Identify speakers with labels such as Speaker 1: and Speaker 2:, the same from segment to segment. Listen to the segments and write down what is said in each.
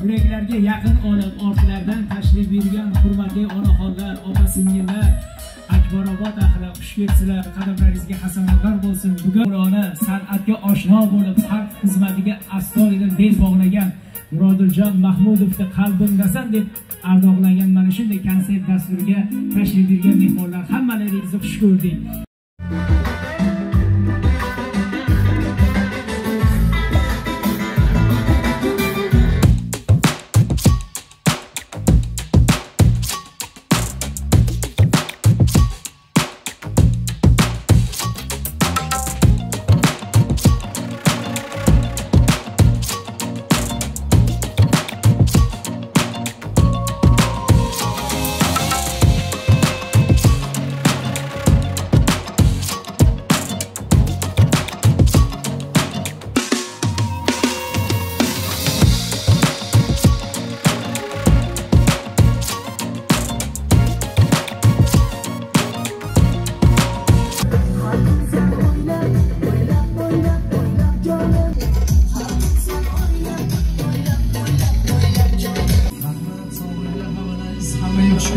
Speaker 1: yüreklarga yaqin olib, ortlardan tashrif buyurgan hurmatli onaxonlar, opa-singillar, Akbarobod ahli, xush kelibsizlar. Qadamlaringizga hasanatlar bo'lsin. Bugun Nurona san'atga oshno bo'lib, xalq xizmatiga astoydil bel bog'lagan Murodiljon Mahmudovni qalbimdasan deb ardoqlagan mana shunday konsert dasturiga tashrif buyurgan mehmonlar, hammalaringizni xush ko'rdik.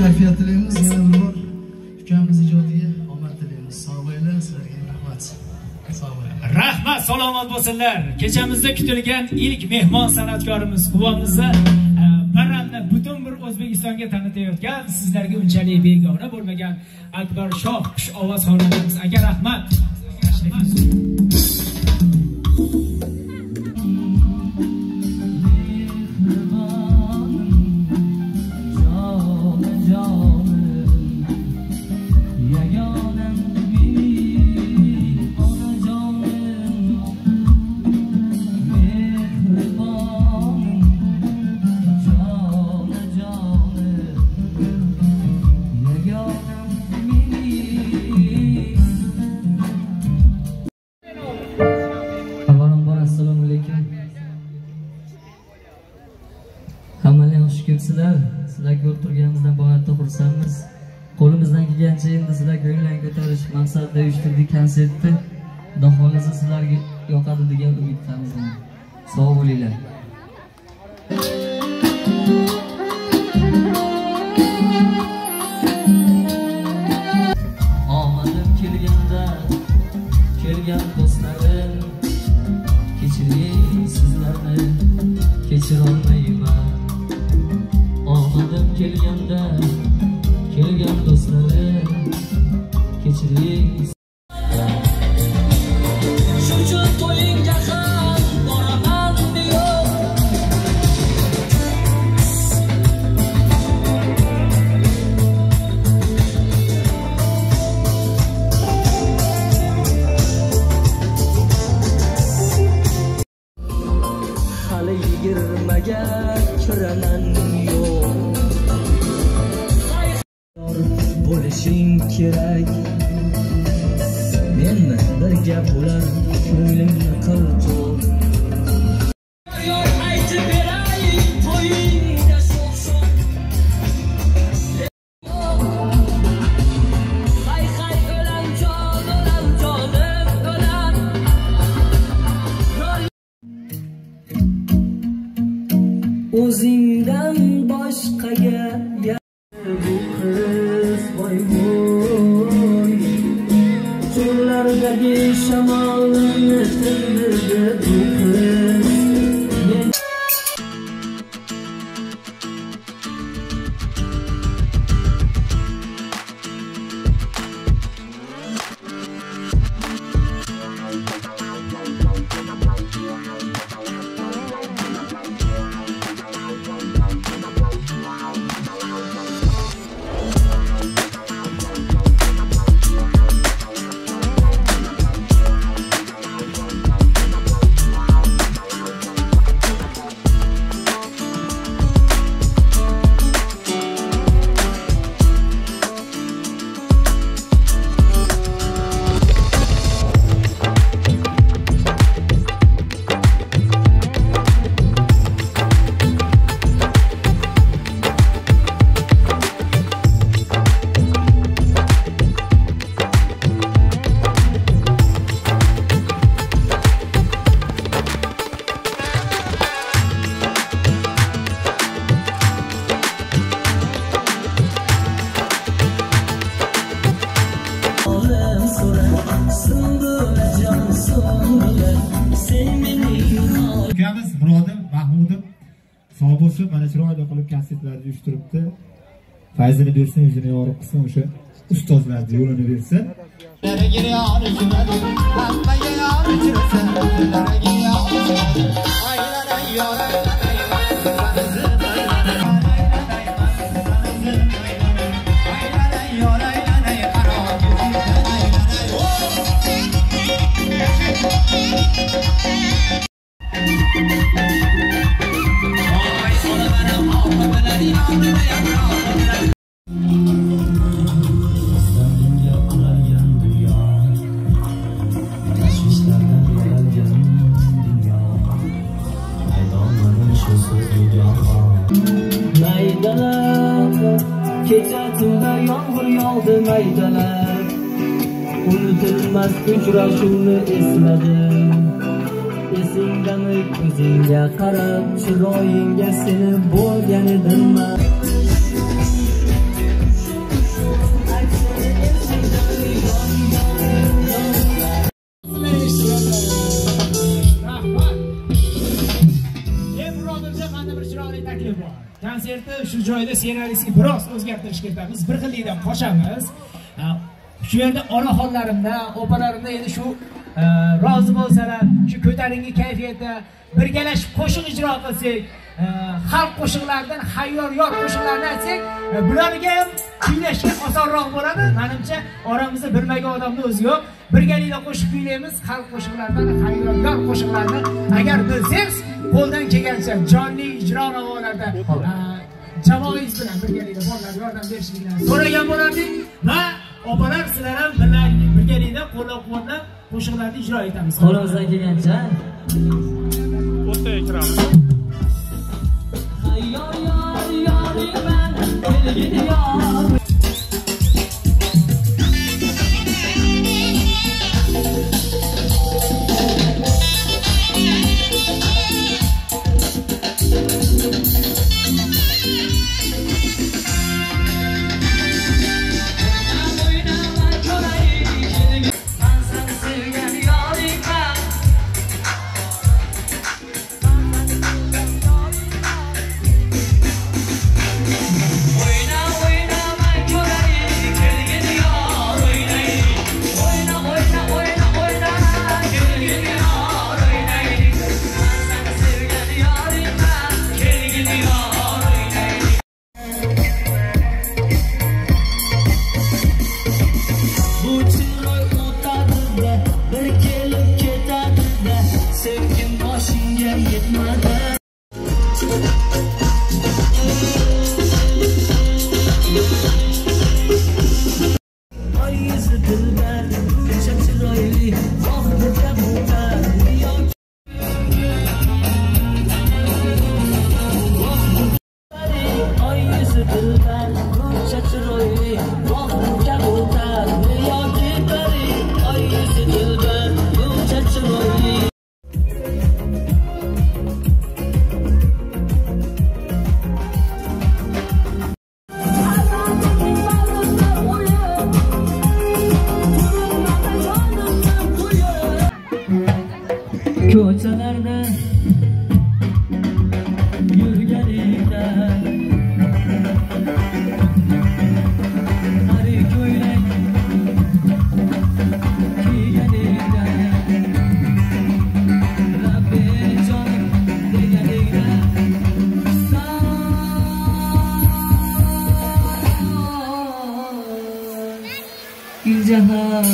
Speaker 2: Kayfiyat tilaymiz, yana bir bor ukamiz ijodiga omad tilaymiz. Sog' bo'linglar, sizlarga rahmat. Sog' bo'linglar.
Speaker 1: Rahmat, salomat bo'lsinlar. Kechamizda kutilgan ilk mehmon san'atkorimiz quvonimizda Baranni butun bir O'zbekistonga tanitayotgan, sizlarga unchalik begona bo'lmagan Akbar Shoh xush ovoz xonandamiz. Aka rahmat.
Speaker 3: Sizlar ko'rib turganimizdan boyatda xursandmiz. Qo'limizdan kelgancha endi sizlar ko'ngillarni ko'tarish maqsadida uyushtirdik konsertni. Xudo xolasa sizlarga yoqadi degan umiddamiz. Sog' bo'linglar. Omadim kelganda, kelgan do'stlarim, kechiring sizlarni, kechirolmayman. Omadim kelganda, kelgan do'stlarim, kechiring. Shuchu to'yingga ham boraman diyor. Hali 20ga kiraman bo'lishing kerak. Menni bir gap bilan ko'nglimni qildir. Yo'q aytib beray, to'yingda sho'x-sho'x. Hay hay o'lan jonim, o'lan. O'zingdan boshqaga bu qiz voy voy, cho'llardagi shamolni tindirdi bu qiz.
Speaker 4: akamiz Murodim Mahmudov sog' bo'lsin, mana chiroyli qilib konsertlarni uyushtiribdi. Fayzini bersin, o'zini yorib qilsin, o'sha ustozlarning yo'lini bersin.
Speaker 3: Kecha tunda yomg'ir yog'di maydalab, unutilmas uchrashuvni esladim. Esingdami ko'zingga qarab, chiroyingga seni bo'lgan edimman.
Speaker 1: Konsertni shu joyda ssenariysiga biroz o'zgartirish kiritamiz. Bir xillikdan qo'shamiz. Shu yerda onaxonlarimda, opalarimda endi shu rozi bo'lsalar, shu ko'tarinki kayfiyatda birgalashib qo'shiq ijro qilsak, xalq qo'shiqlaridan hayyor qo'shiqlarni aytsak, bularga ham kuylashga osonroq bo'ladi. Menimcha, oramizda bilmagan odamni o'zi yo'q. Birgalikda qo'shiq kuylaymiz, xalq qo'shiqlaridan hayyor qo'shiqlarni agar bilsangiz, qo'ldan kelgancha jonli ijro navolarda jamoangiz bilan birgalikda bolalarga yordam berishlikni so'ragan bo'lardik va opalar sizlar ham birgalikda qo'llab-quvvatlab qo'shiqlarni ijro etamiz.
Speaker 3: Qo'limizdan kelgancha.
Speaker 5: O'ta ekran.
Speaker 3: Ko'chalarda yurganingda hari ko'ylak kiyganingda Rabbi jonim deganingda son jahan